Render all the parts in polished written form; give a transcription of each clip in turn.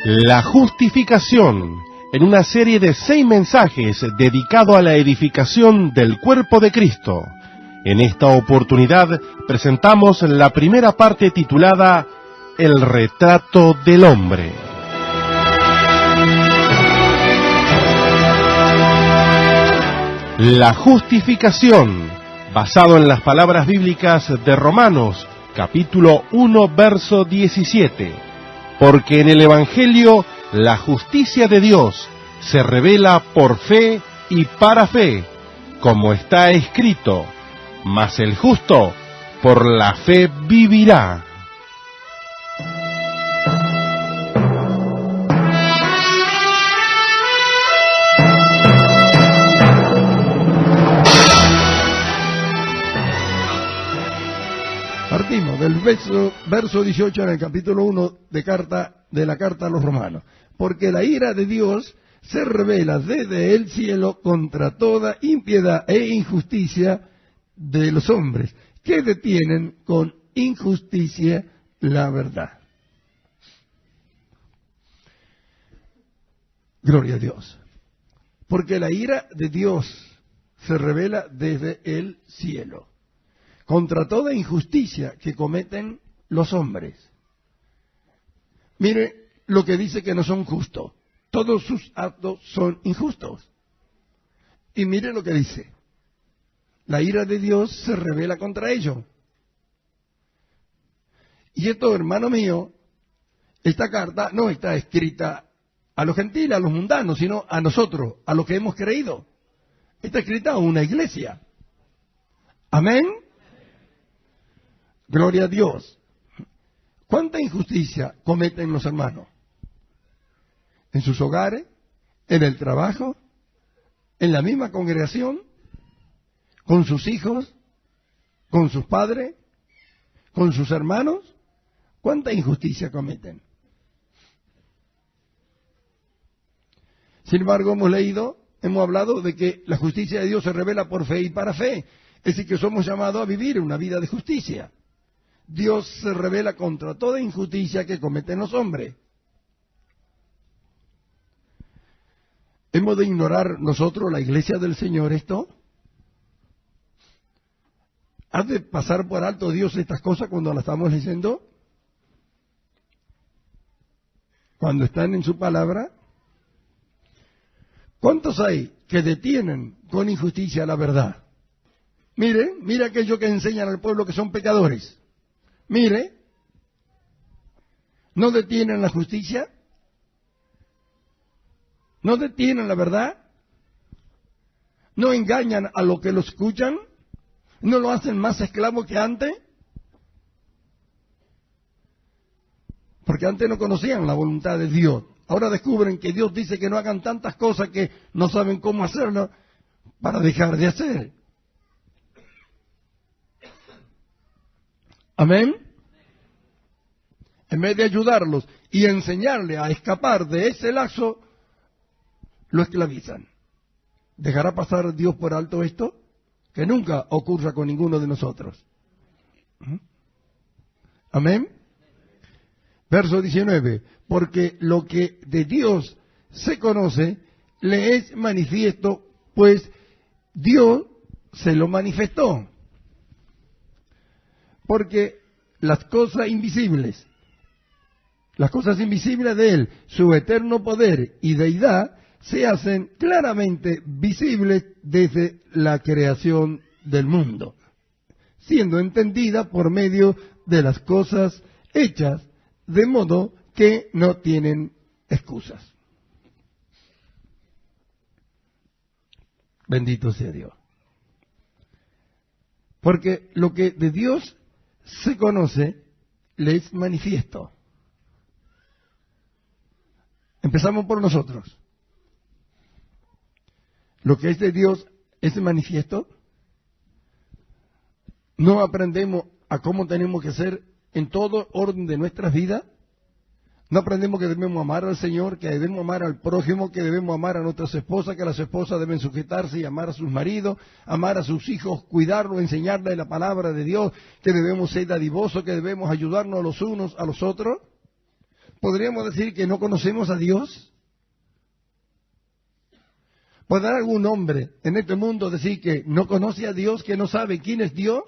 La justificación, en una serie de 6 mensajes dedicado a la edificación del cuerpo de Cristo. En esta oportunidad presentamos la primera parte titulada El retrato del hombre. La justificación, basado en las palabras bíblicas de Romanos, capítulo 1, verso 17. Porque en el Evangelio la justicia de Dios se revela por fe y para fe, como está escrito, mas el justo por la fe vivirá. Partimos del verso 18 en el capítulo 1 de la carta a los romanos. Porque la ira de Dios se revela desde el cielo contra toda impiedad e injusticia de los hombres, que detienen con injusticia la verdad. Gloria a Dios. Porque la ira de Dios se revela desde el cielo contra toda injusticia que cometen los hombres. Mire lo que dice que no son justos. Todos sus actos son injustos. Y mire lo que dice. La ira de Dios se revela contra ellos. Y esto, hermano mío, esta carta no está escrita a los gentiles, a los mundanos, sino a nosotros, a los que hemos creído. Está escrita a una iglesia. Amén. Gloria a Dios. ¿Cuánta injusticia cometen los hermanos? En sus hogares, en el trabajo, en la misma congregación, con sus hijos, con sus padres, con sus hermanos. ¿Cuánta injusticia cometen? Sin embargo, hemos hablado de que la justicia de Dios se revela por fe y para fe. Es decir, que somos llamados a vivir una vida de justicia. Dios se revela contra toda injusticia que cometen los hombres. ¿Hemos de ignorar nosotros, la iglesia del Señor, esto? ¿Ha de pasar por alto Dios estas cosas cuando las estamos leyendo? Cuando están en su palabra. ¿Cuántos hay que detienen con injusticia la verdad? Mire aquellos que enseñan al pueblo que son pecadores. Mire, no detienen la justicia, no detienen la verdad, no engañan a los que lo escuchan, no lo hacen más esclavo que antes, porque antes no conocían la voluntad de Dios. Ahora descubren que Dios dice que no hagan tantas cosas que no saben cómo hacerlo para dejar de hacer. Amén. En vez de ayudarlos y enseñarle a escapar de ese lazo, lo esclavizan. ¿Dejará pasar Dios por alto esto? Que nunca ocurra con ninguno de nosotros. Amén. Verso 19. Porque lo que de Dios se conoce le es manifiesto, pues Dios se lo manifestó. Porque las cosas invisibles de Él, su eterno poder y deidad, se hacen claramente visibles desde la creación del mundo, siendo entendida por medio de las cosas hechas, de modo que no tienen excusas. Bendito sea Dios. Porque lo que de Dios se conoce, le es manifiesto. Empezamos por nosotros. Lo que es de Dios es manifiesto. No aprendemos a cómo tenemos que ser en todo orden de nuestras vidas. No aprendemos que debemos amar al Señor, que debemos amar al prójimo, que debemos amar a nuestras esposas, que las esposas deben sujetarse y amar a sus maridos, amar a sus hijos, cuidarlos, enseñarles la palabra de Dios, que debemos ser dadivosos, que debemos ayudarnos los unos a los otros. ¿podríamos decir que no conocemos a Dios? ¿Podrá algún hombre en este mundo decir que no conoce a Dios, que no sabe quién es Dios?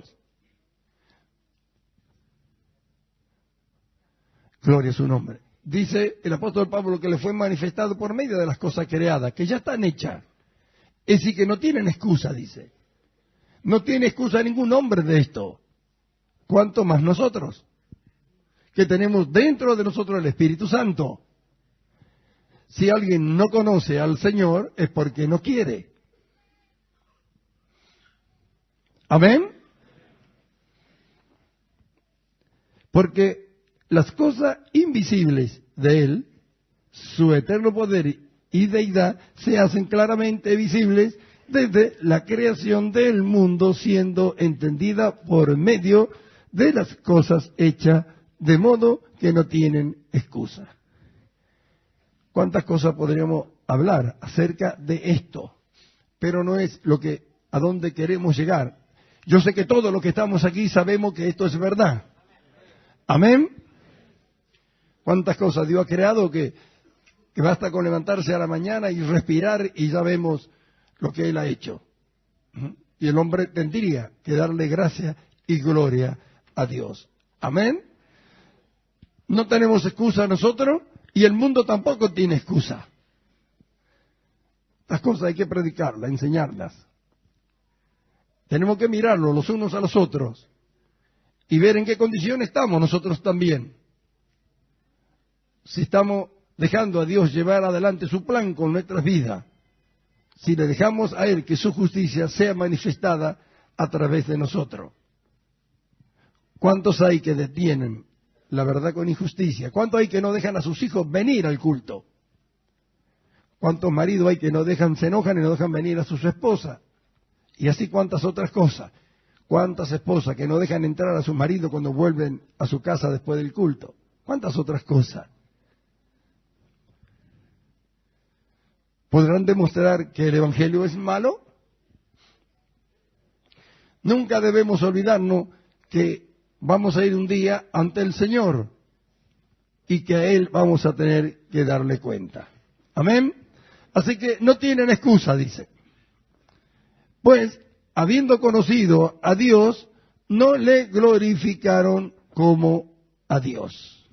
Gloria a su nombre. Dice el apóstol Pablo que le fue manifestado por medio de las cosas creadas, que ya están hechas. Es decir, que no tienen excusa, dice. No tiene excusa ningún hombre de esto. ¿Cuánto más nosotros? Que tenemos dentro de nosotros el Espíritu Santo. Si alguien no conoce al Señor, es porque no quiere. ¿Amén? Porque las cosas invisibles de Él, su eterno poder y deidad, se hacen claramente visibles desde la creación del mundo, siendo entendida por medio de las cosas hechas, de modo que no tienen excusa. ¿Cuántas cosas podríamos hablar acerca de esto? Pero no es a dónde queremos llegar. Yo sé que todos los que estamos aquí sabemos que esto es verdad. Amén. ¿Cuántas cosas Dios ha creado que basta con levantarse a la mañana y respirar y ya vemos lo que Él ha hecho? Y el hombre tendría que darle gracia y gloria a Dios. Amén. No tenemos excusa nosotros y el mundo tampoco tiene excusa. Las cosas hay que predicarlas, enseñarlas. Tenemos que mirarlo los unos a los otros y ver en qué condición estamos nosotros también. Si estamos dejando a Dios llevar adelante su plan con nuestras vidas, si le dejamos a Él que su justicia sea manifestada a través de nosotros. ¿Cuántos hay que detienen la verdad con injusticia? ¿Cuántos hay que no dejan a sus hijos venir al culto? ¿Cuántos maridos hay que se enojan y no dejan venir a sus esposas? Y así cuántas otras cosas. ¿Cuántas esposas que no dejan entrar a sus maridos cuando vuelven a su casa después del culto? ¿Cuántas otras cosas? ¿Podrán demostrar que el Evangelio es malo? Nunca debemos olvidarnos que vamos a ir un día ante el Señor y que a Él vamos a tener que darle cuenta. Amén. Así que no tienen excusa, dice. Pues, habiendo conocido a Dios, no le glorificaron como a Dios.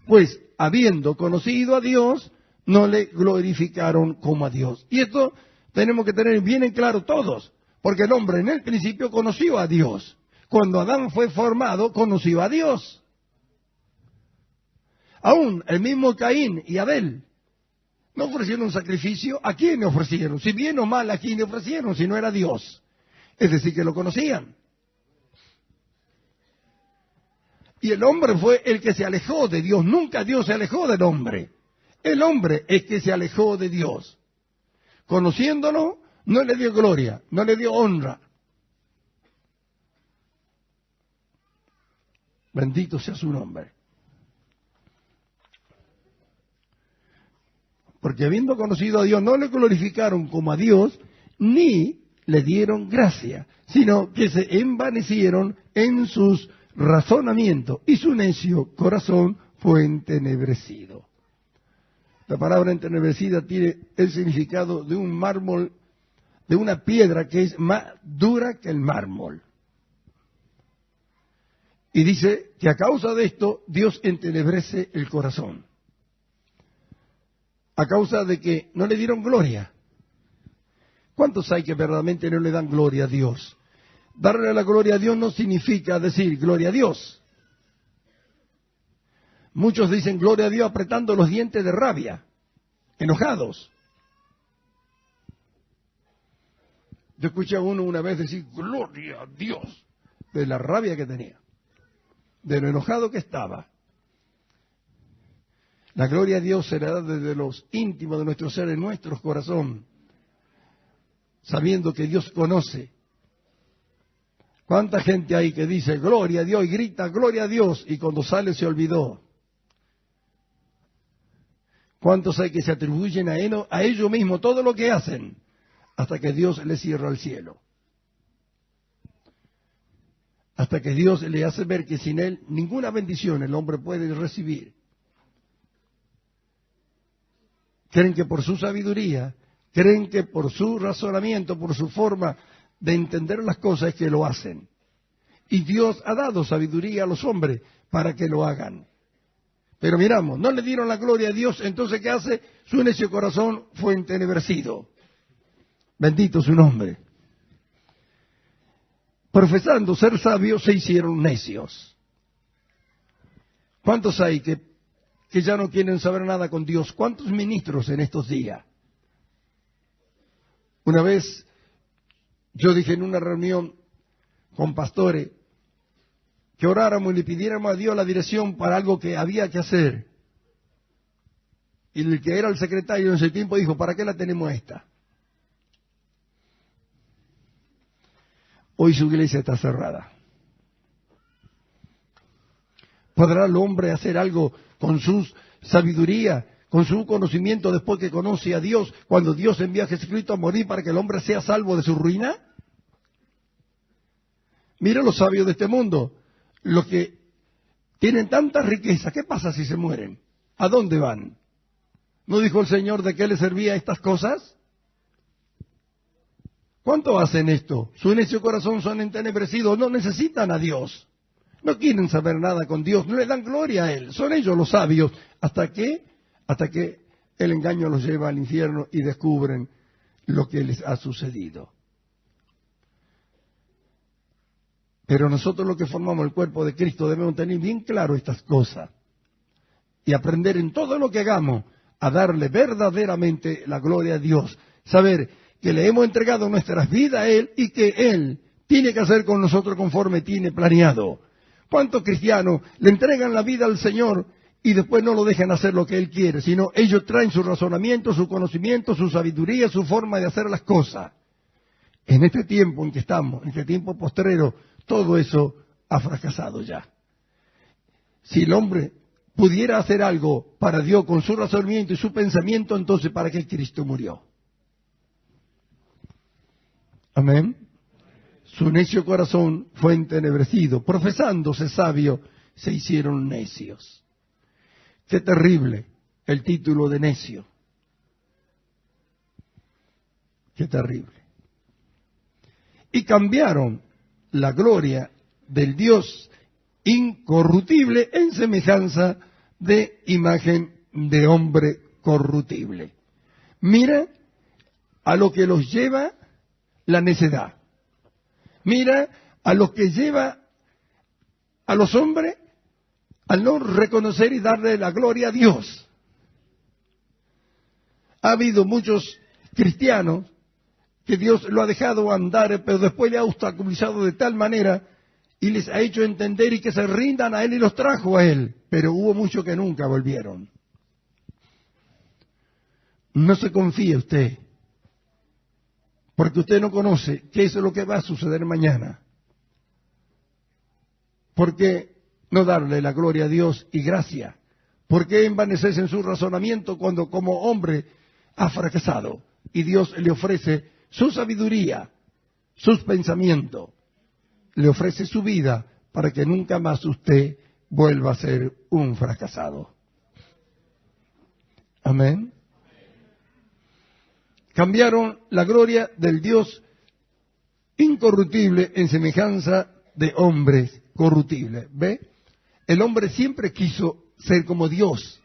Pues, habiendo conocido a Dios, no le glorificaron como a Dios. Y esto tenemos que tener bien en claro todos, porque el hombre en el principio conoció a Dios. Cuando Adán fue formado, conoció a Dios. Aún el mismo Caín y Abel no ofrecieron un sacrificio. ¿A quién le ofrecieron? Si bien o mal, ¿a quién le ofrecieron? Si no era Dios. Es decir, que lo conocían. Y el hombre fue el que se alejó de Dios. Nunca Dios se alejó del hombre. El hombre es que se alejó de Dios. Conociéndolo, no le dio gloria, no le dio honra. Bendito sea su nombre. Porque habiendo conocido a Dios, no le glorificaron como a Dios, ni le dieron gracia, sino que se envanecieron en sus razonamientos, y su necio corazón fue entenebrecido. La palabra entenebrecida tiene el significado de un mármol, de una piedra que es más dura que el mármol. Y dice que a causa de esto, Dios entenebrece el corazón. A causa de que no le dieron gloria. ¿Cuántos hay que verdaderamente no le dan gloria a Dios? Darle la gloria a Dios no significa decir gloria a Dios. Muchos dicen gloria a Dios apretando los dientes de rabia, enojados. Yo escuché a uno una vez decir gloria a Dios, de la rabia que tenía, de lo enojado que estaba. La gloria a Dios se le da desde los íntimos de nuestro ser, en nuestro corazón, sabiendo que Dios conoce. ¿Cuánta gente hay que dice gloria a Dios y grita gloria a Dios y cuando sale se olvidó? ¿Cuántos hay que se atribuyen a ellos mismos todo lo que hacen hasta que Dios les cierra el cielo? Hasta que Dios le hace ver que sin Él ninguna bendición el hombre puede recibir. creen que por su sabiduría, creen que por su razonamiento, por su forma de entender las cosas es que lo hacen. Y Dios ha dado sabiduría a los hombres para que lo hagan. Pero miramos, no le dieron la gloria a Dios, entonces ¿qué hace? Su necio corazón fue entenebrecido. Bendito su nombre. Profesando ser sabios, se hicieron necios. ¿Cuántos hay que ya no quieren saber nada con Dios? ¿Cuántos ministros en estos días? Una vez yo dije en una reunión con pastores que oráramos y le pidiéramos a Dios la dirección para algo que había que hacer. Y el que era el secretario en ese tiempo dijo, ¿para qué la tenemos esta? Hoy su iglesia está cerrada. ¿Podrá el hombre hacer algo con su sabiduría, con su conocimiento después que conoce a Dios, cuando Dios envía a Jesucristo a morir para que el hombre sea salvo de su ruina? Mira los sabios de este mundo, los que tienen tanta riqueza, ¿qué pasa si se mueren? ¿A dónde van? ¿No dijo el Señor de qué les servía estas cosas? ¿Cuánto hacen esto? Su necio corazón son entenebrecidos, no necesitan a Dios. No quieren saber nada con Dios, no le dan gloria a Él. Son ellos los sabios. ¿Hasta qué? Hasta que el engaño los lleva al infierno y descubren lo que les ha sucedido. Pero nosotros los que formamos el cuerpo de Cristo debemos tener bien claro estas cosas y aprender en todo lo que hagamos a darle verdaderamente la gloria a Dios. Saber que le hemos entregado nuestras vidas a Él y que Él tiene que hacer con nosotros conforme tiene planeado. ¿Cuántos cristianos le entregan la vida al Señor y después no lo dejan hacer lo que Él quiere? Sino ellos traen su razonamiento, su conocimiento, su sabiduría, su forma de hacer las cosas. En este tiempo en que estamos, en este tiempo postrero, todo eso ha fracasado ya. Si el hombre pudiera hacer algo para Dios con su razonamiento y su pensamiento, entonces ¿para qué Cristo murió? Amén. Su necio corazón fue entenebrecido. Profesándose sabio, se hicieron necios. Qué terrible el título de necio. Qué terrible. Y cambiaron la gloria del Dios incorruptible en semejanza de imagen de hombre corruptible. Mira a lo que los lleva la necedad. Mira a lo que lleva a los hombres al no reconocer y darle la gloria a Dios. Ha habido muchos cristianos que Dios lo ha dejado andar, pero después le ha obstaculizado de tal manera y les ha hecho entender y que se rindan a Él y los trajo a Él. Pero hubo muchos que nunca volvieron. No se confíe usted, porque usted no conoce qué es lo que va a suceder mañana. ¿Por qué no darle la gloria a Dios y gracia? ¿Por qué envanecerse en su razonamiento cuando como hombre ha fracasado? Y Dios le ofrece su sabiduría, sus pensamientos, le ofrece su vida para que nunca más usted vuelva a ser un fracasado. Amén. Cambiaron la gloria del Dios incorruptible en semejanza de hombres corruptibles. ¿Ve? El hombre siempre quiso ser como Dios.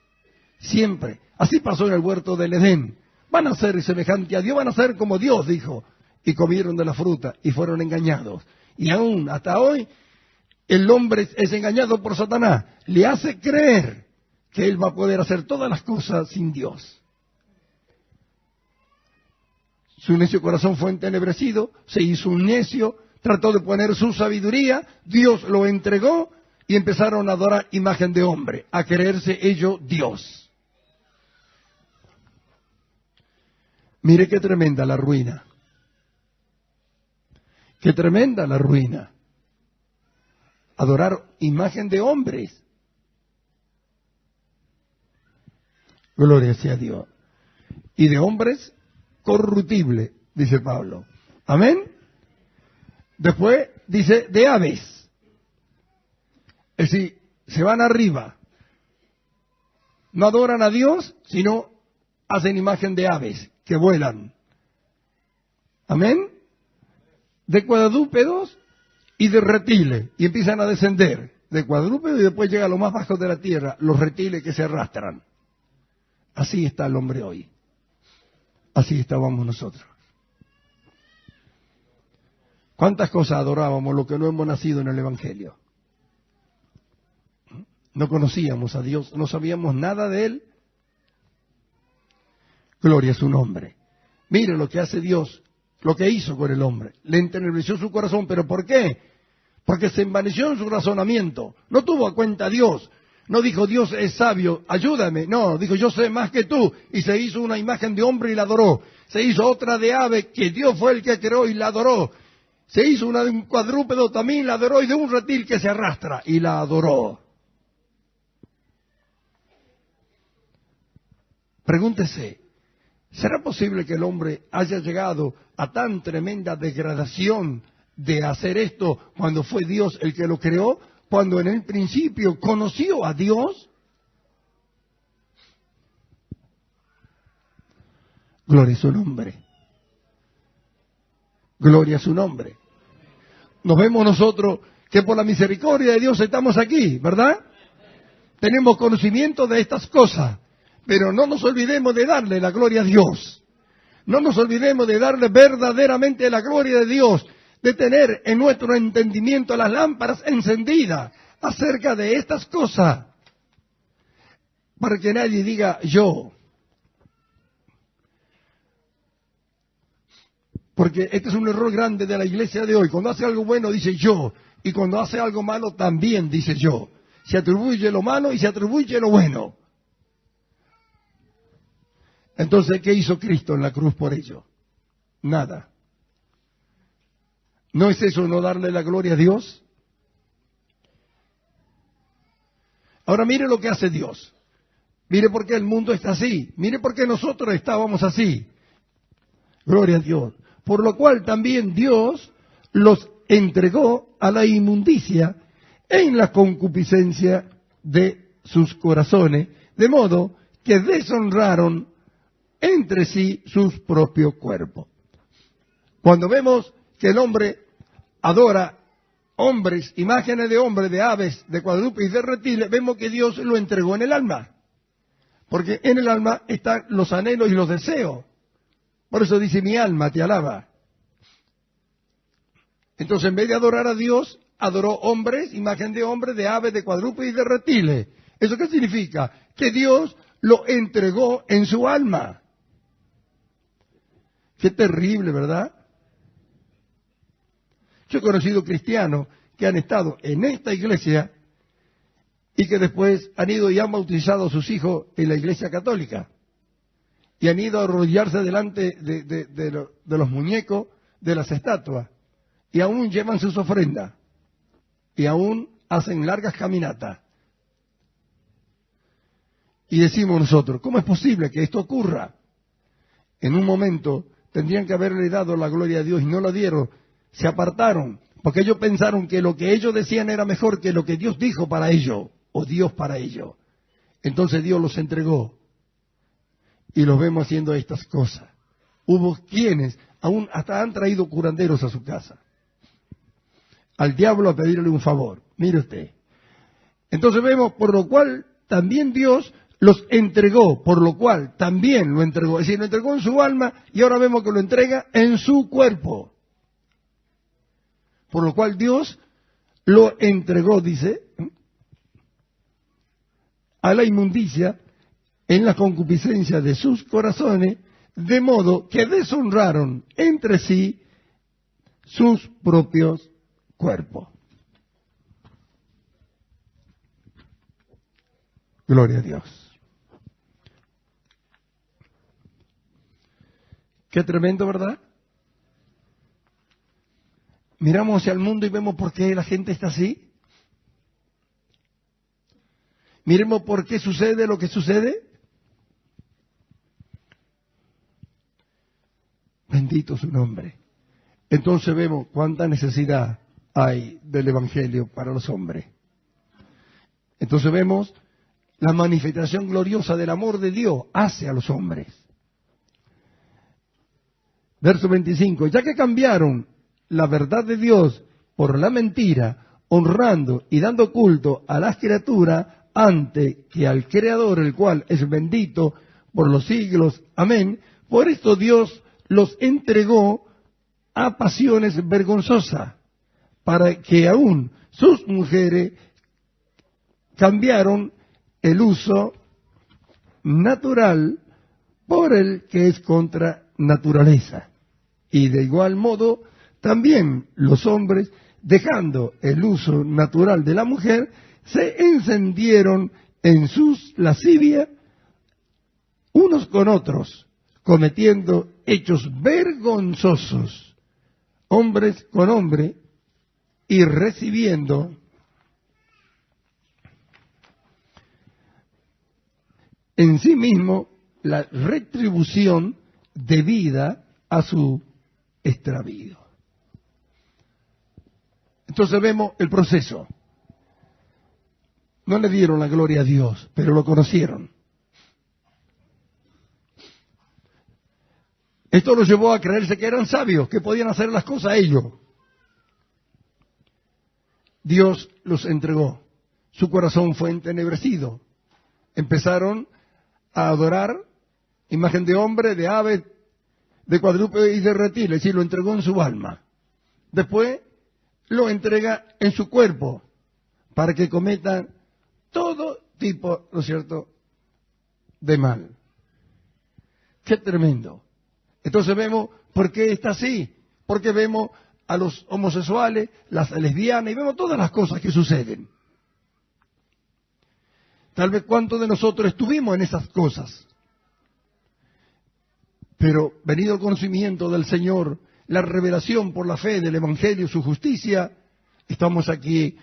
Siempre. Así pasó en el huerto del Edén. Van a ser semejante a Dios, van a ser como Dios, dijo. Y comieron de la fruta y fueron engañados. Y aún hasta hoy el hombre es engañado por Satanás. Le hace creer que él va a poder hacer todas las cosas sin Dios. Su necio corazón fue entenebrecido, se hizo un necio, trató de poner su sabiduría, Dios lo entregó y empezaron a adorar imagen de hombre, a creerse ellos Dios. Mire qué tremenda la ruina. Qué tremenda la ruina. Adorar imagen de hombres. Gloria sea a Dios. Y de hombres corruptible, dice Pablo. Amén. Después dice de aves. Es decir, se van arriba. No adoran a Dios, sino hacen imagen de aves que vuelan. Amén. De cuadrúpedos y de reptiles. Y empiezan a descender de cuadrúpedos y después llega a lo más bajo de la tierra, los reptiles que se arrastran. Así está el hombre hoy. Así estábamos nosotros. ¿Cuántas cosas adorábamos lo que no hemos nacido en el Evangelio? No conocíamos a Dios, no sabíamos nada de Él. Gloria a su nombre. Mire lo que hace Dios, lo que hizo con el hombre. Le entenebrició su corazón, ¿pero por qué? Porque se envaneció en su razonamiento. No tuvo a cuenta a Dios. No dijo, Dios es sabio, ayúdame. No, dijo, yo sé más que tú. Y se hizo una imagen de hombre y la adoró. Se hizo otra de ave, que Dios fue el que creó y la adoró. Se hizo una de un cuadrúpedo también, la adoró, y de un reptil que se arrastra y la adoró. Pregúntese, ¿será posible que el hombre haya llegado a tan tremenda degradación de hacer esto cuando fue Dios el que lo creó? Cuando en el principio conoció a Dios. Gloria a su nombre. Gloria a su nombre. Nos vemos nosotros que por la misericordia de Dios estamos aquí, ¿verdad? Tenemos conocimiento de estas cosas, pero no nos olvidemos de darle la gloria a Dios. No nos olvidemos de darle verdaderamente la gloria de Dios, de tener en nuestro entendimiento las lámparas encendidas acerca de estas cosas, para que nadie diga yo. Porque este es un error grande de la iglesia de hoy. Cuando hace algo bueno dice yo, y cuando hace algo malo también dice yo. Se atribuye lo malo y se atribuye lo bueno. Entonces, ¿qué hizo Cristo en la cruz por ello? Nada. ¿No es eso no darle la gloria a Dios? Ahora mire lo que hace Dios. Mire por qué el mundo está así. Mire por qué nosotros estábamos así. Gloria a Dios. Por lo cual también Dios los entregó a la inmundicia en la concupiscencia de sus corazones, de modo que deshonraron entre sí sus propios cuerpos. Cuando vemos que el hombre adora hombres, imágenes de hombres, de aves, de cuadrúpedos y de reptiles, vemos que Dios lo entregó en el alma. Porque en el alma están los anhelos y los deseos. Por eso dice, mi alma te alaba. Entonces, en vez de adorar a Dios, adoró hombres, imagen de hombres, de aves, de cuadrúpedos y de reptiles. ¿Eso qué significa? Que Dios lo entregó en su alma. Qué terrible, ¿verdad? Yo he conocido cristianos que han estado en esta iglesia y que después han ido y han bautizado a sus hijos en la iglesia católica. Y han ido a arrodillarse delante de los muñecos, de las estatuas. Y aún llevan sus ofrendas. Y aún hacen largas caminatas. Y decimos nosotros, ¿cómo es posible que esto ocurra? En un momento tendrían que haberle dado la gloria a Dios y no la dieron. Se apartaron, porque ellos pensaron que lo que ellos decían era mejor que lo que Dios dijo para ellos, o Dios para ellos. Entonces Dios los entregó. Y los vemos haciendo estas cosas. Hubo quienes aún hasta han traído curanderos a su casa. Al diablo a pedirle un favor. Mire usted. Entonces vemos, por lo cual también Dios los entregó, por lo cual también lo entregó. Es decir, lo entregó en su alma y ahora vemos que lo entrega en su cuerpo. Por lo cual Dios lo entregó, dice, a la inmundicia en la concupiscencia de sus corazones, de modo que deshonraron entre sí sus propios cuerpos. Gloria a Dios. Qué tremendo, ¿verdad? Miramos hacia el mundo y vemos por qué la gente está así. Miremos por qué sucede lo que sucede. Bendito su nombre. Entonces vemos cuánta necesidad hay del Evangelio para los hombres. Entonces vemos la manifestación gloriosa del amor de Dios hacia los hombres. Verso 25, ya que cambiaron la verdad de Dios por la mentira, honrando y dando culto a las criaturas antes que al Creador, el cual es bendito por los siglos. Amén. Por esto Dios los entregó a pasiones vergonzosas, para que aún sus mujeres cambiaron el uso natural por el que es contra naturaleza. Y de igual modo, también los hombres, dejando el uso natural de la mujer, se encendieron en sus lascivias unos con otros, cometiendo hechos vergonzosos, hombres con hombre, y recibiendo en sí mismo la retribución debida a su extravío. Entonces vemos el proceso. No le dieron la gloria a Dios, pero lo conocieron. Esto los llevó a creerse que eran sabios, que podían hacer las cosas ellos. Dios los entregó. Su corazón fue entenebrecido. Empezaron a adorar imagen de hombre, de ave, de cuadrúpedo y de reptiles, y lo entregó en su alma. Después lo entrega en su cuerpo para que cometan todo tipo, ¿no es cierto?, de mal. ¡Qué tremendo! Entonces vemos por qué está así, porque vemos a los homosexuales, las lesbianas, y vemos todas las cosas que suceden. Tal vez cuántos de nosotros estuvimos en esas cosas. Pero venido el conocimiento del Señor, la revelación por la fe del Evangelio, su justicia, estamos aquí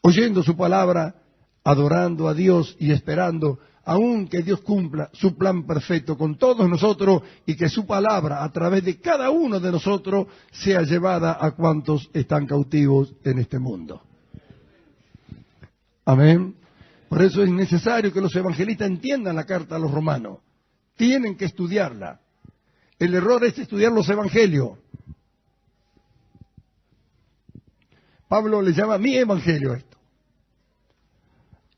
oyendo su palabra, adorando a Dios y esperando aún que Dios cumpla su plan perfecto con todos nosotros y que su palabra a través de cada uno de nosotros sea llevada a cuantos están cautivos en este mundo. Amén. Por eso es necesario que los evangelistas entiendan la carta a los romanos. Tienen que estudiarla. El error es estudiar los evangelios. Pablo le llama mi evangelio esto.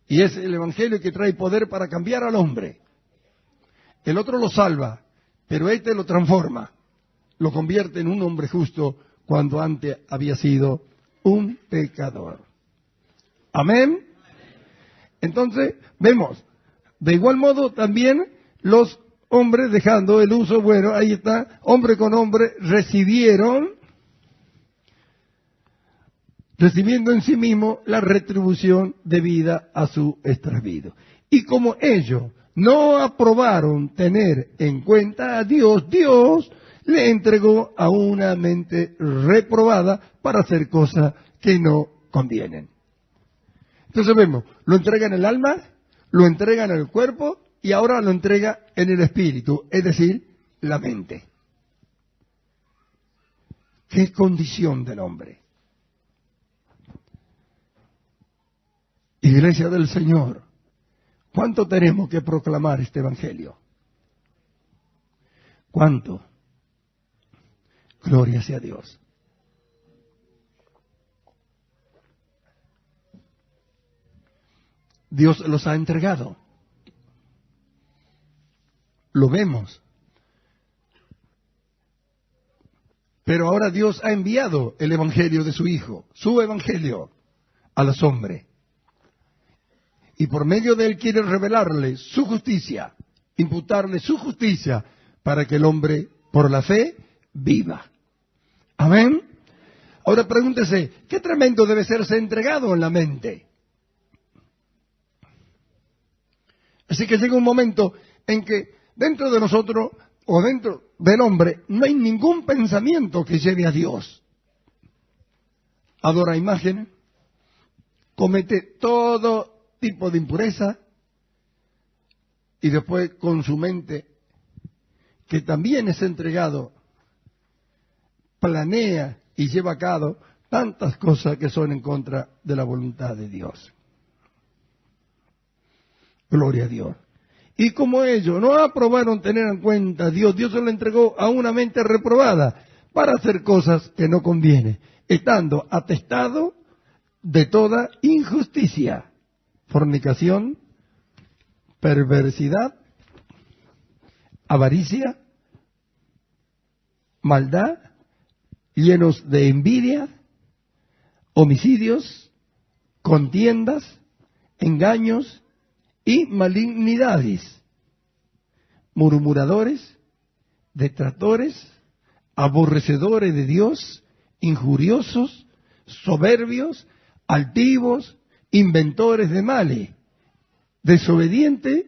Y es el evangelio que trae poder para cambiar al hombre. El otro lo salva, pero este lo transforma. Lo convierte en un hombre justo cuando antes había sido un pecador. Amén. Entonces, vemos, de igual modo también los hombres dejando el uso, bueno, ahí está, hombre con hombre, recibiendo en sí mismo la retribución debida a su extravío. Y como ellos no aprobaron tener en cuenta a Dios, Dios le entregó a una mente reprobada para hacer cosas que no convienen. Entonces vemos, lo entrega en el alma, lo entrega en el cuerpo y ahora lo entrega en el espíritu, es decir, la mente. ¿Qué condición del hombre? Iglesia del Señor, ¿cuánto tenemos que proclamar este evangelio? ¿Cuánto? Gloria sea a Dios. Dios los ha entregado. Lo vemos. Pero ahora Dios ha enviado el evangelio de su Hijo, su evangelio, a los hombres. Y por medio de él quiere revelarle su justicia, imputarle su justicia, para que el hombre, por la fe, viva. Amén. Ahora pregúntese, ¿qué tremendo debe serse entregado en la mente? Así que llega un momento en que dentro de nosotros, o dentro del hombre, no hay ningún pensamiento que lleve a Dios. Adora imágenes, comete todo tipo de impureza, y después con su mente, que también es entregado, planea y lleva a cabo tantas cosas que son en contra de la voluntad de Dios. Gloria a Dios. Y como ellos no aprobaron tener en cuenta a Dios, Dios se lo entregó a una mente reprobada para hacer cosas que no conviene, estando atestado de toda injusticia, fornicación, perversidad, avaricia, maldad, llenos de envidia, homicidios, contiendas, engaños y malignidades, murmuradores, detractores, aborrecedores de Dios, injuriosos, soberbios, altivos, inventores de males, desobedientes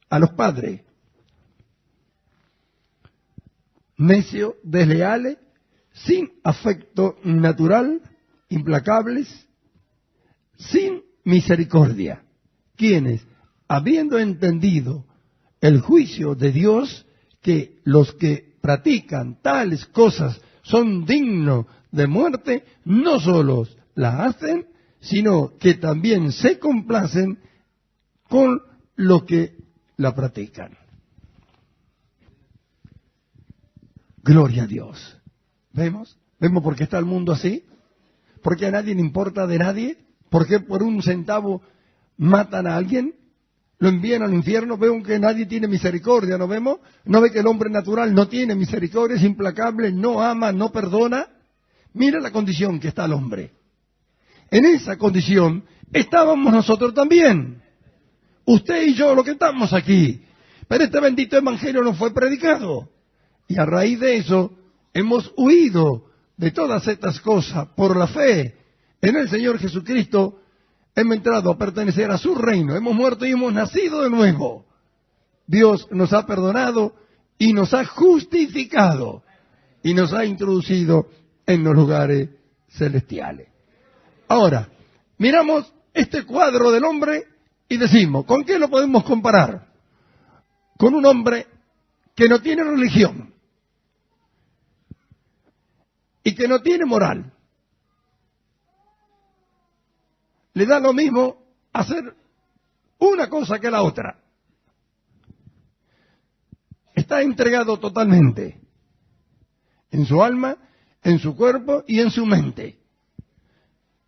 a los padres, necios, desleales, sin afecto natural, implacables, sin misericordia, quienes, habiendo entendido el juicio de Dios, que los que practican tales cosas son dignos de muerte, no solo la hacen, sino que también se complacen con lo que la practican. Gloria a Dios. ¿Vemos? ¿Vemos por qué está el mundo así? ¿Por qué a nadie le importa de nadie? ¿Por qué por un centavo matan a alguien? ¿Lo envían al infierno? Vemos que nadie tiene misericordia, ¿no vemos? ¿No ve que el hombre natural no tiene misericordia, es implacable, no ama, no perdona? Mira la condición que está el hombre. En esa condición estábamos nosotros también. Usted y yo, los que estamos aquí. Pero este bendito evangelio no fue predicado. Y a raíz de eso, hemos huido de todas estas cosas por la fe en el Señor Jesucristo. Hemos entrado a pertenecer a su reino. Hemos muerto y hemos nacido de nuevo. Dios nos ha perdonado y nos ha justificado. Y nos ha introducido en los lugares celestiales. Ahora, miramos este cuadro del hombre y decimos, ¿con qué lo podemos comparar? Con un hombre que no tiene religión y que no tiene moral. Le da lo mismo hacer una cosa que la otra. Está entregado totalmente en su alma, en su cuerpo y en su mente.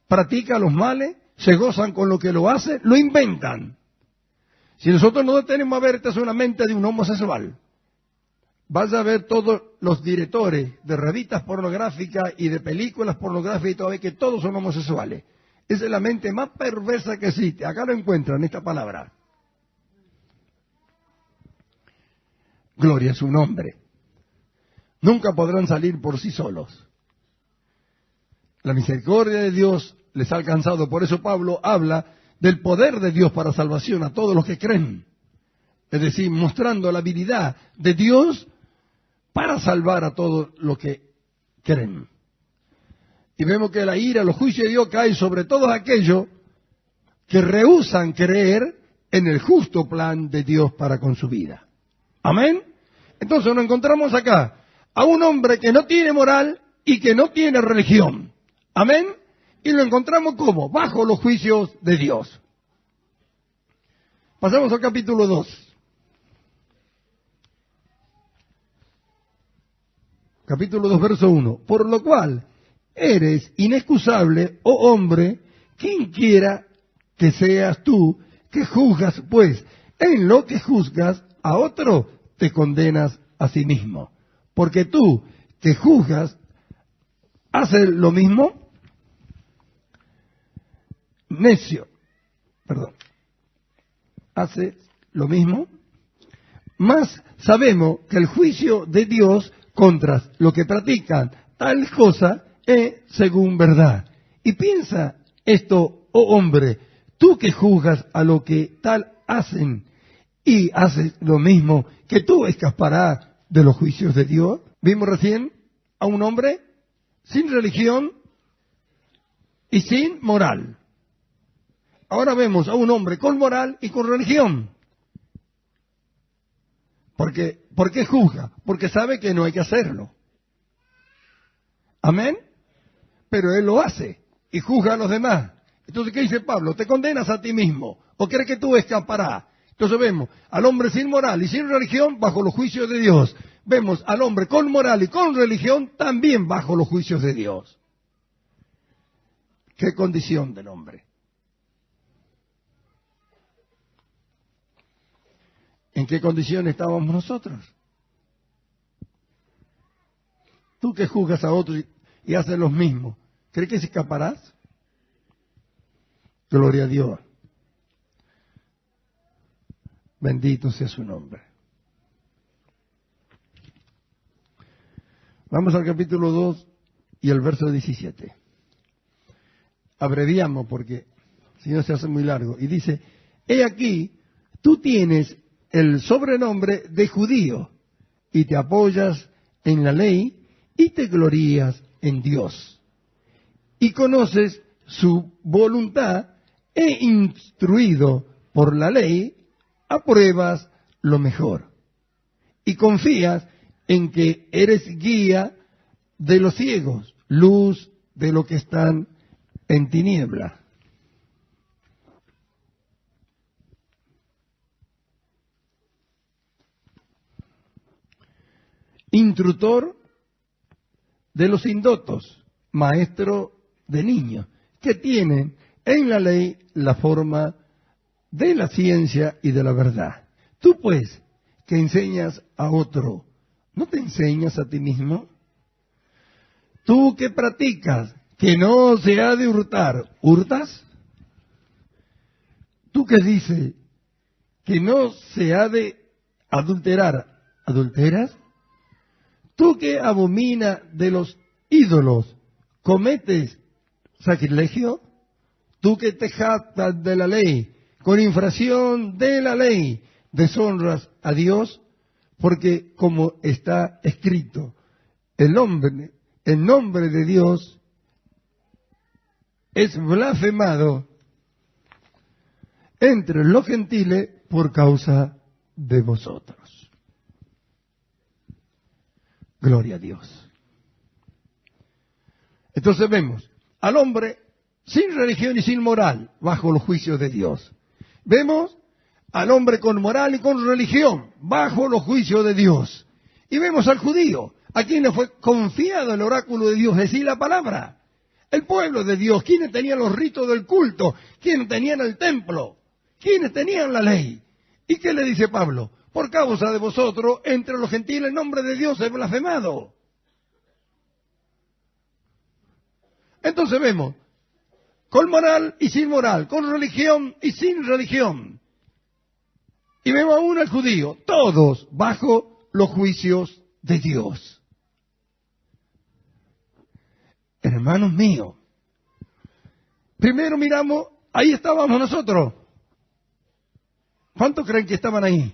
Practica los males, se gozan con lo que lo hace, lo inventan. Si nosotros no detenemos a ver, esta es una mente de un homosexual. Vaya a ver todos los directores de revistas pornográficas y de películas pornográficas y todo, que todos son homosexuales. Esa es la mente más perversa que existe. Acá lo encuentran, esta palabra. Gloria a su nombre. Nunca podrán salir por sí solos. La misericordia de Dios les ha alcanzado. Por eso Pablo habla del poder de Dios para salvación a todos los que creen. Es decir, mostrando la habilidad de Dios para salvar a todos los que creen. Y vemos que la ira, los juicios de Dios caen sobre todos aquellos que rehúsan creer en el justo plan de Dios para con su vida. Amén. Entonces nos encontramos acá a un hombre que no tiene moral y que no tiene religión. Amén. Y lo encontramos ¿cómo? Bajo los juicios de Dios. Pasamos al capítulo 2. Capítulo 2, verso 1. Por lo cual eres inexcusable, oh hombre, quien quiera que seas tú, que juzgas, pues en lo que juzgas a otro te condenas a sí mismo. Porque tú que juzgas, haces lo mismo. Necio, hace lo mismo, mas sabemos que el juicio de Dios contra los que practican tal cosa es según verdad. Y piensa esto, oh hombre, tú que juzgas a lo que tal hacen y haces lo mismo, que tú escaparás de los juicios de Dios. Vimos recién a un hombre sin religión y sin moral. Ahora vemos a un hombre con moral y con religión. ¿Por qué juzga? Porque sabe que no hay que hacerlo. Amén. Pero él lo hace y juzga a los demás. Entonces, ¿qué dice Pablo? Te condenas a ti mismo. ¿O crees que tú escaparás? Entonces vemos al hombre sin moral y sin religión bajo los juicios de Dios. Vemos al hombre con moral y con religión también bajo los juicios de Dios. ¿Qué condición del hombre? ¿En qué condición estábamos nosotros? Tú que juzgas a otros y haces lo mismo, ¿crees que escaparás? Gloria a Dios. Bendito sea su nombre. Vamos al capítulo 2 y el verso 17. Abreviamos porque si no se hace muy largo. Y dice, he aquí, tú tienes el sobrenombre de judío y te apoyas en la ley y te glorías en Dios. Y conoces su voluntad e instruido por la ley, apruebas lo mejor. Y confías en que eres guía de los ciegos, luz de los que están en tiniebla. Instructor de los indoctos, maestro de niños, que tienen en la ley la forma de la ciencia y de la verdad. Tú pues, que enseñas a otro, ¿no te enseñas a ti mismo? Tú que practicas que no se ha de hurtar, ¿hurtas? Tú que dices que no se ha de adulterar, ¿adulteras? Tú que abomina de los ídolos, ¿cometes sacrilegio? Tú que te jactas de la ley, con infracción de la ley, deshonras a Dios, porque como está escrito, el nombre de Dios es blasfemado entre los gentiles por causa de vosotros. Gloria a Dios. Entonces vemos al hombre sin religión y sin moral bajo los juicios de Dios. Vemos al hombre con moral y con religión bajo los juicios de Dios. Y vemos al judío, a quien le fue confiado el oráculo de Dios, es decir, la palabra. El pueblo de Dios, quienes tenían los ritos del culto, quienes tenían el templo, quienes tenían la ley. ¿Y qué le dice Pablo? Por causa de vosotros, entre los gentiles, el nombre de Dios es blasfemado. Entonces vemos, con moral y sin moral, con religión y sin religión. Y vemos aún al judío, todos bajo los juicios de Dios. Hermanos míos, primero miramos, ahí estábamos nosotros. ¿Cuántos creen que estaban ahí?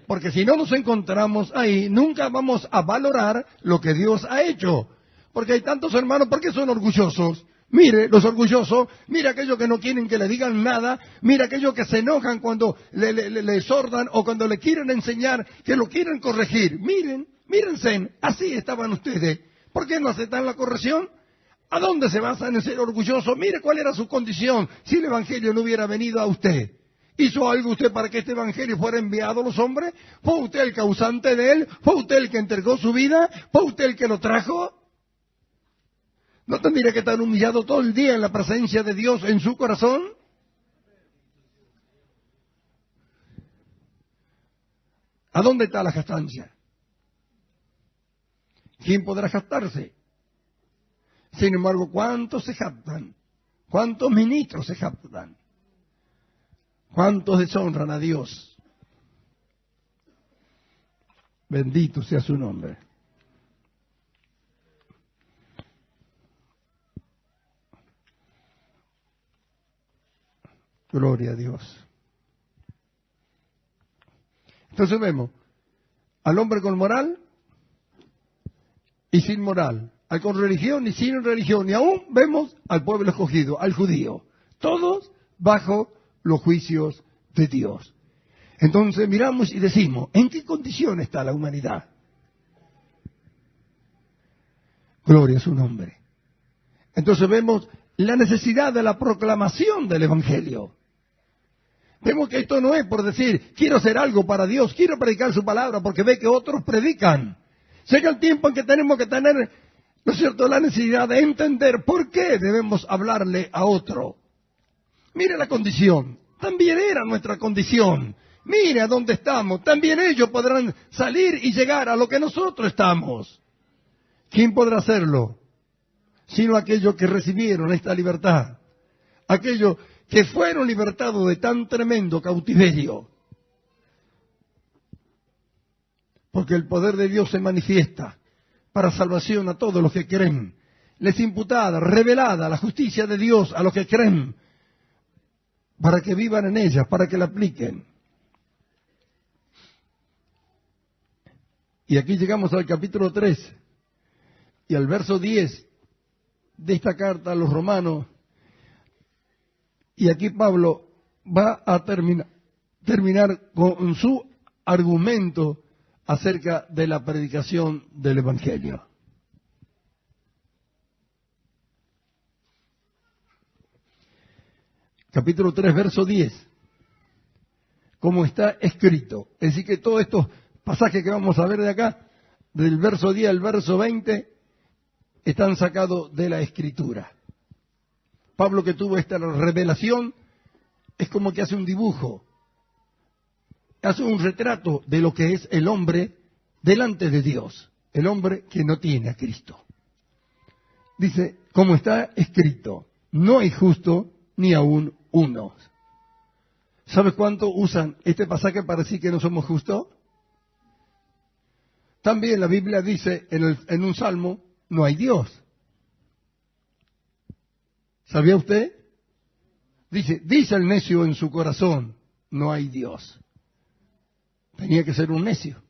Porque si no nos encontramos ahí, nunca vamos a valorar lo que Dios ha hecho. Porque hay tantos hermanos, ¿por qué son orgullosos? Mire, los orgullosos, mira aquellos que no quieren que le digan nada, mira aquellos que se enojan cuando le exhortan o cuando le quieren enseñar, que lo quieren corregir. Mírense, así estaban ustedes. ¿Por qué no aceptan la corrección? ¿A dónde se basan en ser orgullosos? Mire cuál era su condición si el Evangelio no hubiera venido a usted. ¿Hizo algo usted para que este Evangelio fuera enviado a los hombres? ¿Fue usted el causante de él? ¿Fue usted el que entregó su vida? ¿Fue usted el que lo trajo? ¿No tendría que estar humillado todo el día en la presencia de Dios en su corazón? ¿A dónde está la jactancia? ¿Quién podrá jactarse? Sin embargo, ¿cuántos se jactan? ¿Cuántos ministros se jactan? ¿Cuántos deshonran a Dios? Bendito sea su nombre. Gloria a Dios. Entonces vemos al hombre con moral y sin moral, al con religión y sin religión, y aún vemos al pueblo escogido, al judío, todos bajo los juicios de Dios. Entonces miramos y decimos, ¿en qué condición está la humanidad? Gloria a su nombre. Entonces vemos la necesidad de la proclamación del Evangelio. Vemos que esto no es por decir, quiero hacer algo para Dios, quiero predicar su palabra, porque ve que otros predican. Llega el tiempo en que tenemos que tener, ¿no es cierto?, la necesidad de entender por qué debemos hablarle a otro. Mire la condición, también era nuestra condición. Mire a dónde estamos, también ellos podrán salir y llegar a lo que nosotros estamos. ¿Quién podrá hacerlo? Sino aquellos que recibieron esta libertad, aquellos que fueron libertados de tan tremendo cautiverio. Porque el poder de Dios se manifiesta para salvación a todos los que creen. Les imputada, revelada la justicia de Dios a los que creen, para que vivan en ella, para que la apliquen. Y aquí llegamos al capítulo 3 y al verso 10 de esta carta a los romanos. Y aquí Pablo va a terminar con su argumento acerca de la predicación del Evangelio. Capítulo 3, verso 10. Como está escrito. Es decir, que todos estos pasajes que vamos a ver de acá, del verso 10 al verso 20, están sacados de la Escritura. Pablo, que tuvo esta revelación, es como que hace un dibujo, hace un retrato de lo que es el hombre delante de Dios, el hombre que no tiene a Cristo. Dice, como está escrito, no hay justo ni aún uno. ¿Sabes cuánto usan este pasaje para decir que no somos justos? También la Biblia dice en un salmo, no hay Dios. ¿Sabía usted? Dice el necio en su corazón, no hay Dios. Tenía que ser un necio.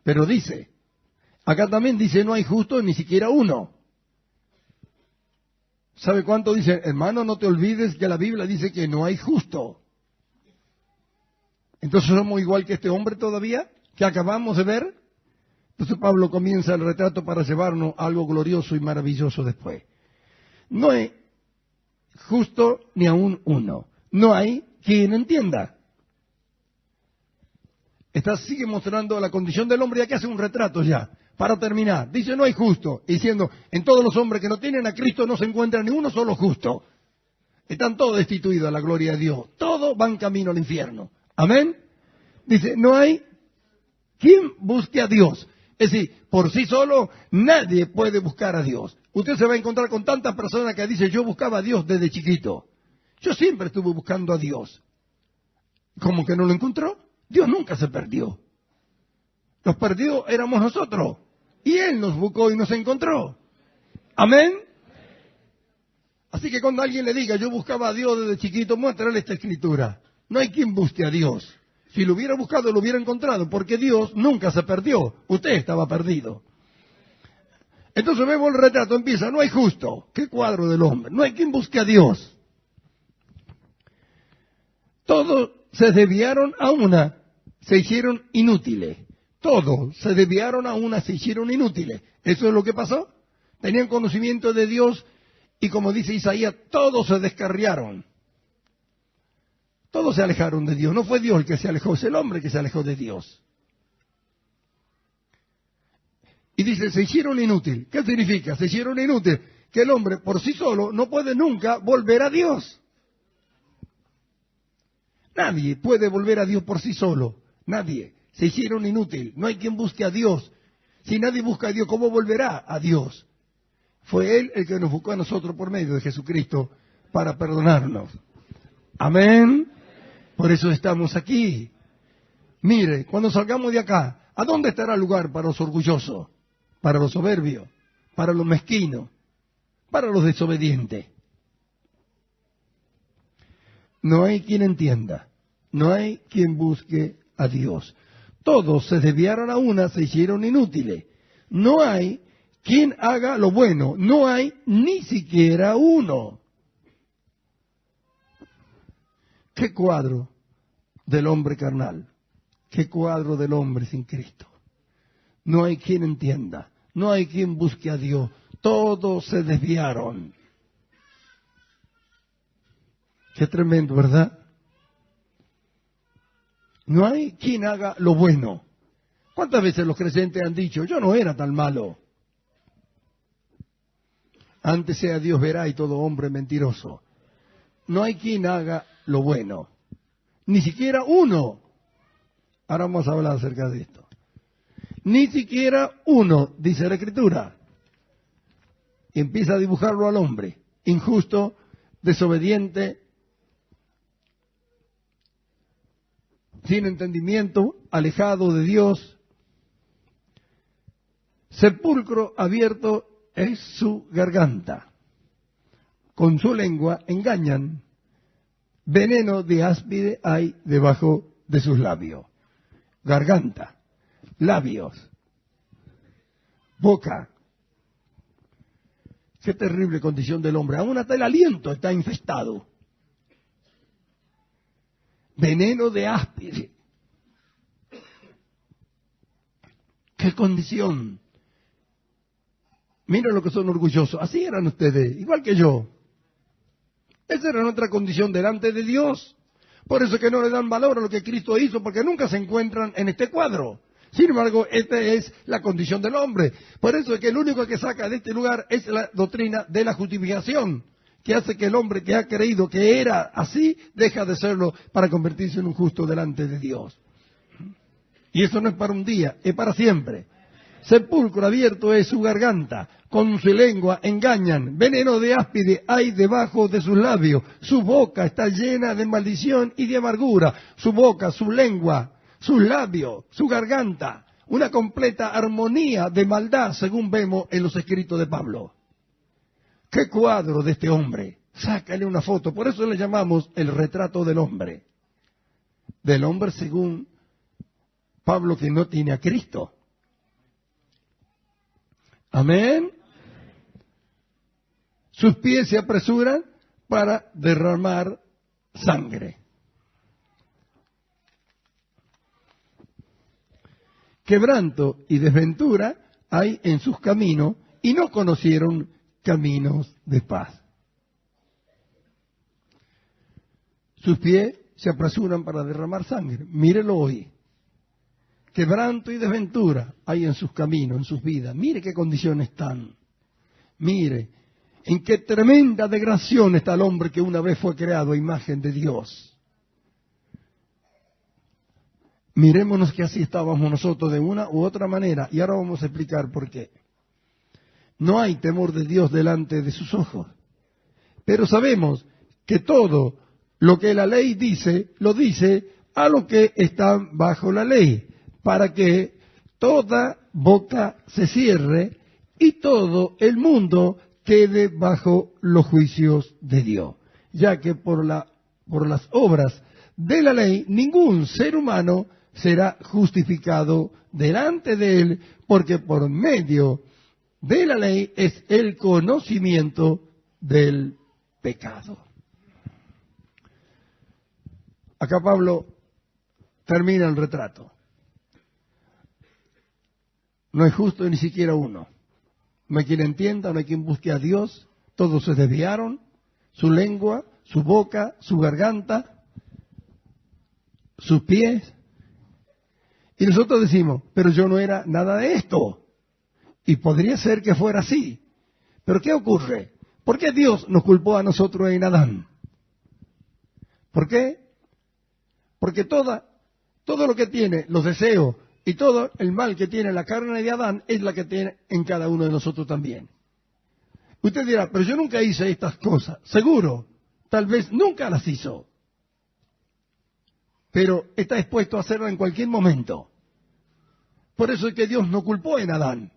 Pero dice, acá también dice, no hay justo ni siquiera uno. ¿Sabe cuánto dice? Hermano, no te olvides que la Biblia dice que no hay justo. Entonces somos igual que este hombre todavía, que acabamos de ver. Entonces Pablo comienza el retrato para llevarnos a algo glorioso y maravilloso después. No hay justo ni aún uno. No hay quien entienda. Sigue mostrando la condición del hombre y aquí hace un retrato ya. Para terminar, dice no hay justo, diciendo, en todos los hombres que no tienen a Cristo no se encuentra ni uno solo justo. Están todos destituidos a la gloria de Dios. Todos van camino al infierno. Amén. Dice, no hay quien busque a Dios. Es decir, por sí solo nadie puede buscar a Dios. Usted se va a encontrar con tantas personas que dicen, yo buscaba a Dios desde chiquito. Yo siempre estuve buscando a Dios. ¿Cómo que no lo encontró? Dios nunca se perdió. Los perdidos éramos nosotros. Y Él nos buscó y nos encontró. Amén. Así que cuando alguien le diga, yo buscaba a Dios desde chiquito, muéstrale esta escritura. No hay quien busque a Dios. Si lo hubiera buscado, lo hubiera encontrado, porque Dios nunca se perdió. Usted estaba perdido. Entonces vemos el retrato, empieza, no hay justo. ¿Qué cuadro del hombre? No hay quien busque a Dios. Todos se desviaron a una, se hicieron inútiles. Todos se desviaron a una, se hicieron inútiles. Eso es lo que pasó. Tenían conocimiento de Dios y como dice Isaías, todos se descarriaron. Todos se alejaron de Dios. No fue Dios el que se alejó, es el hombre que se alejó de Dios. Y dice, se hicieron inútil. ¿Qué significa? Se hicieron inútil. Que el hombre por sí solo no puede nunca volver a Dios. Nadie puede volver a Dios por sí solo. Nadie. Se hicieron inútil. No hay quien busque a Dios. Si nadie busca a Dios, ¿cómo volverá a Dios? Fue Él el que nos buscó a nosotros por medio de Jesucristo para perdonarnos. Amén. Por eso estamos aquí. Mire, cuando salgamos de acá, ¿a dónde estará el lugar para los orgullosos? Para los soberbios, para los mezquinos, para los desobedientes. No hay quien entienda, no hay quien busque a Dios. Todos se desviaron a una, se hicieron inútiles. No hay quien haga lo bueno, no hay ni siquiera uno. ¿Qué cuadro del hombre carnal? ¿Qué cuadro del hombre sin Cristo? No hay quien entienda, no hay quien busque a Dios. Todos se desviaron. Qué tremendo, ¿verdad? No hay quien haga lo bueno. ¿Cuántas veces los creyentes han dicho, yo no era tan malo? Antes sea Dios verá y todo hombre mentiroso. No hay quien haga lo bueno. Ni siquiera uno. Ahora vamos a hablar acerca de esto. Ni siquiera uno, dice la Escritura. Y empieza a dibujarlo al hombre. Injusto, desobediente, sin entendimiento, alejado de Dios. Sepulcro abierto es su garganta. Con su lengua engañan. Veneno de áspide hay debajo de sus labios. Garganta, labios, boca. Qué terrible condición del hombre. Aún hasta el aliento está infestado. Veneno de áspide. Qué condición. Miren lo que son orgullosos. Así eran ustedes, igual que yo. Esa era nuestra condición delante de Dios. Por eso es que no le dan valor a lo que Cristo hizo, porque nunca se encuentran en este cuadro. Sin embargo, esta es la condición del hombre. Por eso es que el único que saca de este lugar es la doctrina de la justificación, que hace que el hombre que ha creído que era así, deja de serlo para convertirse en un justo delante de Dios. Y eso no es para un día, es para siempre. Sepulcro abierto es su garganta, con su lengua engañan, veneno de áspide hay debajo de sus labios, su boca está llena de maldición y de amargura, su boca, su lengua, sus labios, su garganta, una completa armonía de maldad, según vemos en los escritos de Pablo. ¡Qué cuadro de este hombre! Sácale una foto, por eso le llamamos el retrato del hombre según Pablo, que no tiene a Cristo. Amén. Sus pies se apresuran para derramar sangre. Quebranto y desventura hay en sus caminos y no conocieron caminos de paz. Sus pies se apresuran para derramar sangre. Mírelo hoy. Quebranto y desventura hay en sus caminos, en sus vidas. Mire qué condiciones están. Mire en qué tremenda degradación está el hombre que una vez fue creado a imagen de Dios. Mirémonos que así estábamos nosotros de una u otra manera, y ahora vamos a explicar por qué. No hay temor de Dios delante de sus ojos, pero sabemos que todo lo que la ley dice, lo dice a los que están bajo la ley, para que toda boca se cierre y todo el mundo quede bajo los juicios de Dios, ya que por las obras de la ley ningún ser humano será justificado delante de él, porque por medio de la ley es el conocimiento del pecado. Acá Pablo termina el retrato. No es justo ni siquiera uno. No hay quien entienda, no hay quien busque a Dios. Todos se desviaron. Su lengua, su boca, su garganta, sus pies. Y nosotros decimos, pero yo no era nada de esto. Y podría ser que fuera así. Pero ¿qué ocurre? ¿Por qué Dios nos culpó a nosotros en Adán? ¿Por qué? Porque todo lo que tiene, los deseos, y todo el mal que tiene la carne de Adán es la que tiene en cada uno de nosotros también. Usted dirá, pero yo nunca hice estas cosas. Seguro, tal vez nunca las hizo. Pero está expuesto a hacerlo en cualquier momento. Por eso es que Dios no culpó en Adán.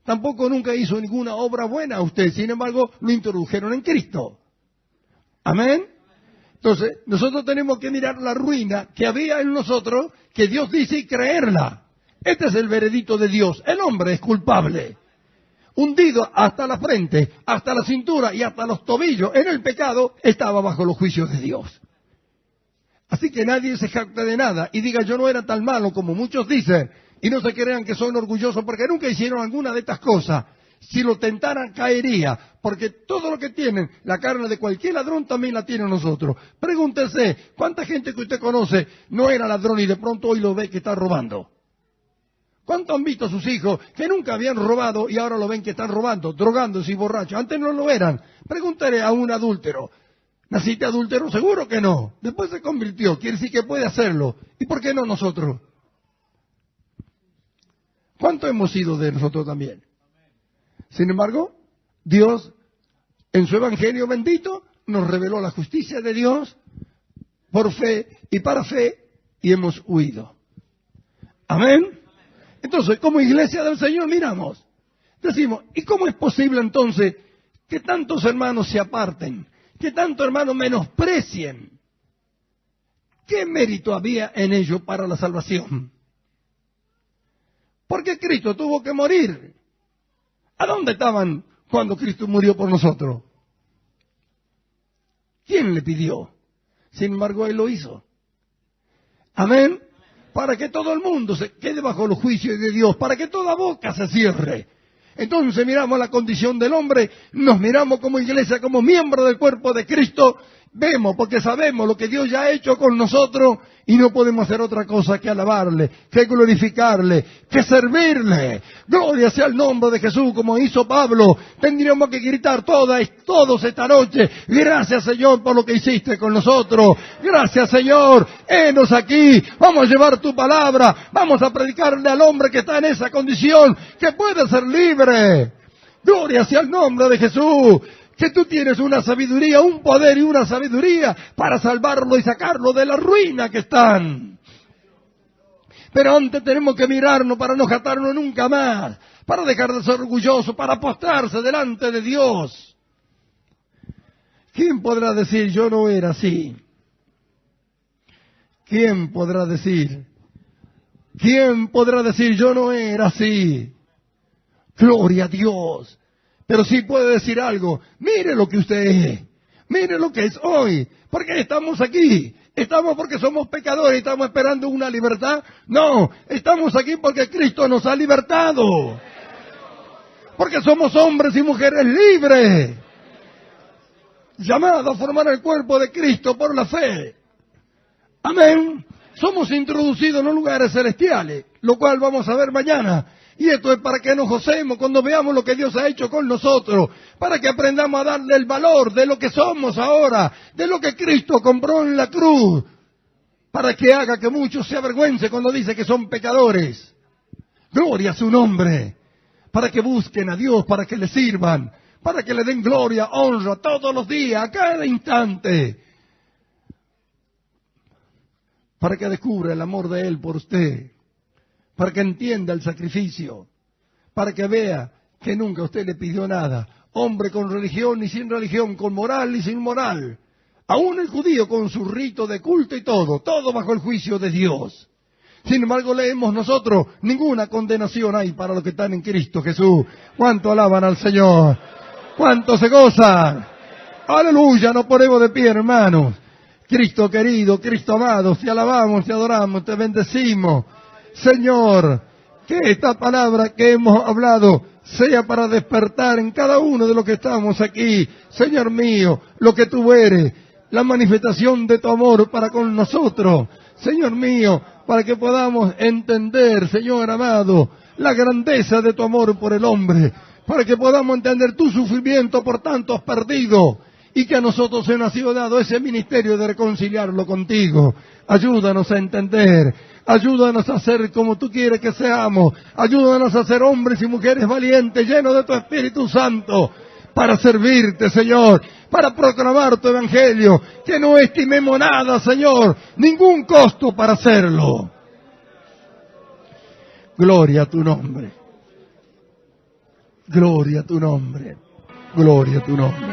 Tampoco nunca hizo ninguna obra buena a usted. Sin embargo, lo introdujeron en Cristo. Amén. Entonces, nosotros tenemos que mirar la ruina que había en nosotros, que Dios dice, y creerla. Este es el veredicto de Dios. El hombre es culpable. Hundido hasta la frente, hasta la cintura y hasta los tobillos en el pecado, estaba bajo los juicios de Dios. Así que nadie se jacte de nada y diga, yo no era tan malo como muchos dicen, y no se crean que son orgullosos porque nunca hicieron alguna de estas cosas. Si lo tentaran, caería, porque todo lo que tienen, la carne de cualquier ladrón también la tienen nosotros. Pregúntese, ¿cuánta gente que usted conoce no era ladrón y de pronto hoy lo ve que está robando? ¿Cuántos han visto a sus hijos que nunca habían robado y ahora lo ven que están robando, drogándose y borrachos? Antes no lo eran. Pregúntale a un adúltero. ¿Naciste adúltero? Seguro que no. Después se convirtió. Quiere decir que puede hacerlo. ¿Y por qué no nosotros? ¿Cuánto hemos sido de nosotros también? Sin embargo, Dios, en su Evangelio bendito, nos reveló la justicia de Dios por fe y para fe, y hemos huido. Amén. Entonces, como iglesia del Señor miramos, decimos, ¿y cómo es posible entonces que tantos hermanos se aparten, que tantos hermanos menosprecien? ¿Qué mérito había en ello para la salvación? Porque Cristo tuvo que morir. ¿A dónde estaban cuando Cristo murió por nosotros? ¿Quién le pidió? Sin embargo, Él lo hizo. Amén. Para que todo el mundo se quede bajo los juicios de Dios, para que toda boca se cierre. Entonces miramos la condición del hombre, nos miramos como iglesia, como miembro del cuerpo de Cristo, vemos porque sabemos lo que Dios ya ha hecho con nosotros y no podemos hacer otra cosa que alabarle, que glorificarle, que servirle. Gloria sea el nombre de Jesús, como hizo Pablo. Tendríamos que gritar todos esta noche, gracias Señor por lo que hiciste con nosotros. Gracias Señor, henos aquí, vamos a llevar tu palabra, vamos a predicarle al hombre que está en esa condición, que puede ser libre. Gloria sea el nombre de Jesús. Que tú tienes una sabiduría, un poder y una sabiduría para salvarlo y sacarlo de la ruina que están. Pero antes tenemos que mirarnos para no jactarnos nunca más, para dejar de ser orgullosos, para postrarse delante de Dios. ¿Quién podrá decir yo no era así? ¿Quién podrá decir? ¿Quién podrá decir yo no era así? Gloria a Dios. Pero sí puede decir algo. Mire lo que usted es. Mire lo que es hoy. ¿Por qué estamos aquí? ¿Estamos porque somos pecadores y estamos esperando una libertad? No, estamos aquí porque Cristo nos ha libertado. Porque somos hombres y mujeres libres. Llamados a formar el cuerpo de Cristo por la fe. Amén. Somos introducidos en los lugares celestiales, lo cual vamos a ver mañana. Y esto es para que nos gocemos cuando veamos lo que Dios ha hecho con nosotros, para que aprendamos a darle el valor de lo que somos ahora, de lo que Cristo compró en la cruz, para que haga que muchos se avergüencen cuando dice que son pecadores. Gloria a su nombre, para que busquen a Dios, para que le sirvan, para que le den gloria, honra todos los días, a cada instante, para que descubra el amor de Él por usted, para que entienda el sacrificio, para que vea que nunca usted le pidió nada. Hombre con religión y sin religión, con moral y sin moral. Aún el judío con su rito de culto y todo bajo el juicio de Dios. Sin embargo, leemos nosotros, ninguna condenación hay para los que están en Cristo Jesús. ¿Cuánto alaban al Señor? ¿Cuánto se gozan? Aleluya, nos ponemos de pie, hermanos. Cristo querido, Cristo amado, te alabamos, te adoramos, te bendecimos. Señor, que esta palabra que hemos hablado sea para despertar en cada uno de los que estamos aquí, Señor mío, lo que tú eres, la manifestación de tu amor para con nosotros, Señor mío, para que podamos entender, Señor amado, la grandeza de tu amor por el hombre, para que podamos entender tu sufrimiento por tantos perdidos, y que a nosotros se nos ha sido dado ese ministerio de reconciliarlo contigo. Ayúdanos a entender, ayúdanos a ser como tú quieres que seamos, ayúdanos a ser hombres y mujeres valientes, llenos de tu Espíritu Santo, para servirte, Señor, para proclamar tu Evangelio, que no estimemos nada, Señor, ningún costo para hacerlo. Gloria a tu nombre, gloria a tu nombre, gloria a tu nombre.